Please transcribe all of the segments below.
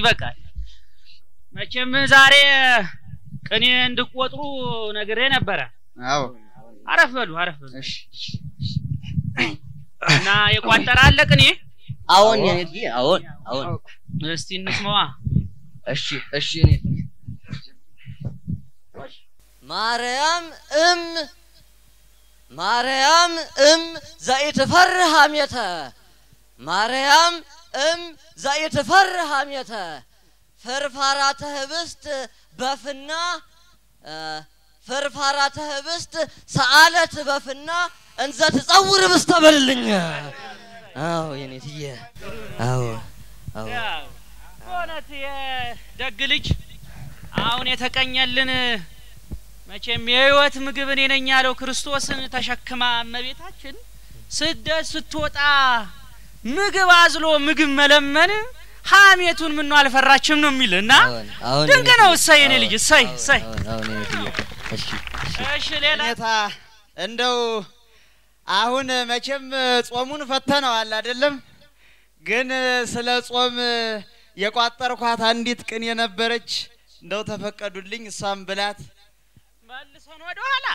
ይበቃል መቼም ዛሬ ቀኔ እንድቆጥሩ ነግሬ ነበር አዎ አረፍ በሉ እሺ እና የቋጠራለ ቀኔ አዎን የኔ አዎን እስቲ እንስማዋ እሺ እኔ ማርያም ዘኢትፈርህ ሐሜተ ማርያም ዘኢትፈርህ ሐሜተ ፍርፋራተ ህብስት በፍና ፍርፋራተ ህብስት ሰዓለት በፍና እንዘ ትጸውር በስተበልልኝ አዎ የኔትዬ አዎ ሆነት የደግ ልጅ አሁን የተቀኘልን መቼም የህይወት ምግብ እኔ ነኝ ያለው ክርስቶስን ተሸክማ እመቤታችን ስደት ስትወጣ ምግብ አዝሎ ምግብ መለመን ሐሜቱን ምን ነው አልፈራችም ነው የሚልና ድንቅ ነው እሰይ እኔ ልጅ እሰይ እሺ ሌላታ እንደው አሁን መቼም ጾሙን ፈተነዋል አይደለም ግን ስለ ጾም የቋጠርኳት አንዲት ቀን የነበረች እንደው ተፈቀዱልኝ እሷም ብላት መልሰን ወደ ኋላ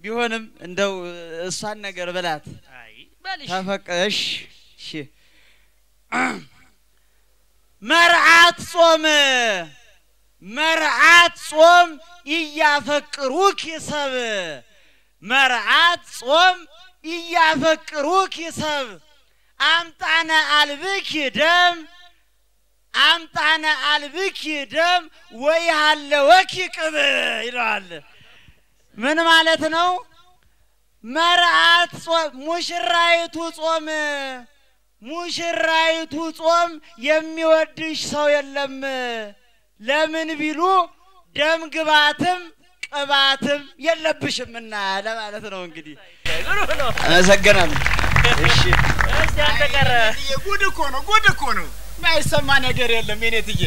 ቢሆንም እንደው እሷን ነገር ብላት አይ በልሽ ተፈቀሽ እሺ مرعات صوم يفكروك يسب مرعات صوم يفكروك يسب أمطعنا قلبك دم ويهلوك يقبل من مالتنا مرعات صوم ሙሽራይቱ ጾም የሚወድሽ ሰው የለም ለምን ቢሉ ደም ግባትም ቅባትም የለብሽምና ለማለት ነው እንግዲህ አመሰግናለሁ እሺ አንተ ቀረ ጉድ እኮ ነው ማይሰማ ነገር የለም የኔትዬ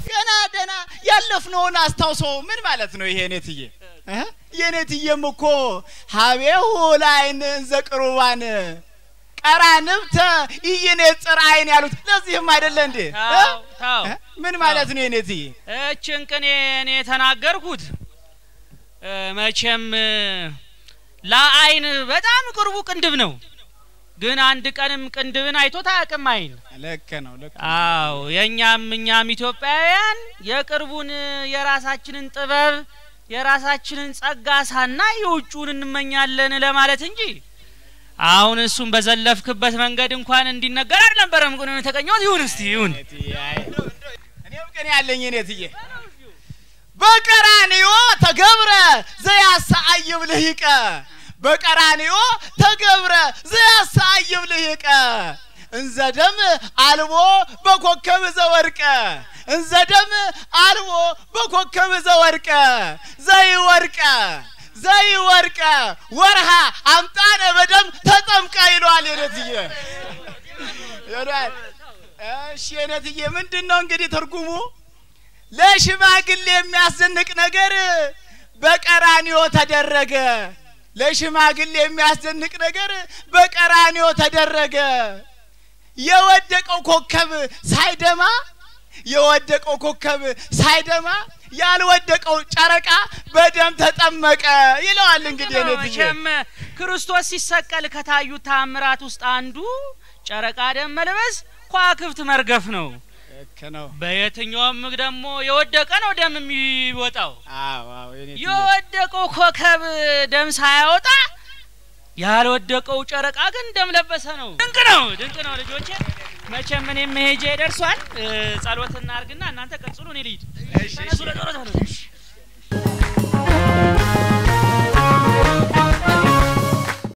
ገና ደና ያለፍነውን አስታውሰው ምን ማለት ነው ይሄ የኔትዬ የኔትዬም እኮ ሀቤው ላይን ዘቅሩባን ቀራንብተ ይየነጽር አይን ያሉት ለዚህም አይደለ እንዴ ታው ምን ማለት ነው የኔቲ እቺን ቀኔ እኔ ተናገርኩት መቼም ለአይን በጣም ቅርቡ ቅንድብ ነው ግን አንድ ቀንም ቅንድብን አይቶ ታያቀም አይን ለከ ነው አዎ የኛም ኢትዮጵያውያን የቅርቡን የራሳችንን ጥበብ የራሳችንን ጸጋ ሳና የውጩን እንመኛለን ለማለት እንጂ አሁን እሱም በዘለፍክበት መንገድ እንኳን እንዲነገር አልነበረም ግን ተቀኘው ይሁን እስቲ ይሁን እኔም ቀን ያለኝ እኔትዬ በቀራንዮ ተገብረ ዘያሳይብ ለሂቀ በቀራንዮ ተገብረ ዘያሳይብ ለሂቀ እንዘደም አልቦ በኮከብ ዘወርቀ እንዘደም አልቦ በኮከብ ዘወርቀ ዘይወርቀ ወርሃ አምጣነ በደም ተጠምቃ ይሏል የነትዬ እሺ የነትዬ ምንድነው እንግዲህ ትርጉሙ ለሽማግሌ የሚያስደንቅ ነገር በቀራንዮ ተደረገ ለሽማግሌ የሚያስደንቅ ነገር በቀራንዮ ተደረገ የወደቀው ኮከብ ሳይደማ ያልወደቀው ጨረቃ በደም ተጠመቀ ይላል እንግዲህ እነዚህም ክርስቶስ ሲሰቀል ከታዩ ታምራት ውስጥ አንዱ ጨረቃ ደም መልበስ ኳክብት መርገፍ ነው በየትኛውም ደግሞ የወደቀ ነው ደም የሚወጣው የወደቀው ኮከብ ደም ሳያወጣ ያልወደቀው ጨረቃ ግን ደም ለበሰ ነው ድንቅ ነው ልጆቼ መቼም እኔ መሄጄ ደርሷል ጸሎትና አርግና እናንተ ቀጽሉ እኔ ልሂድ እሺ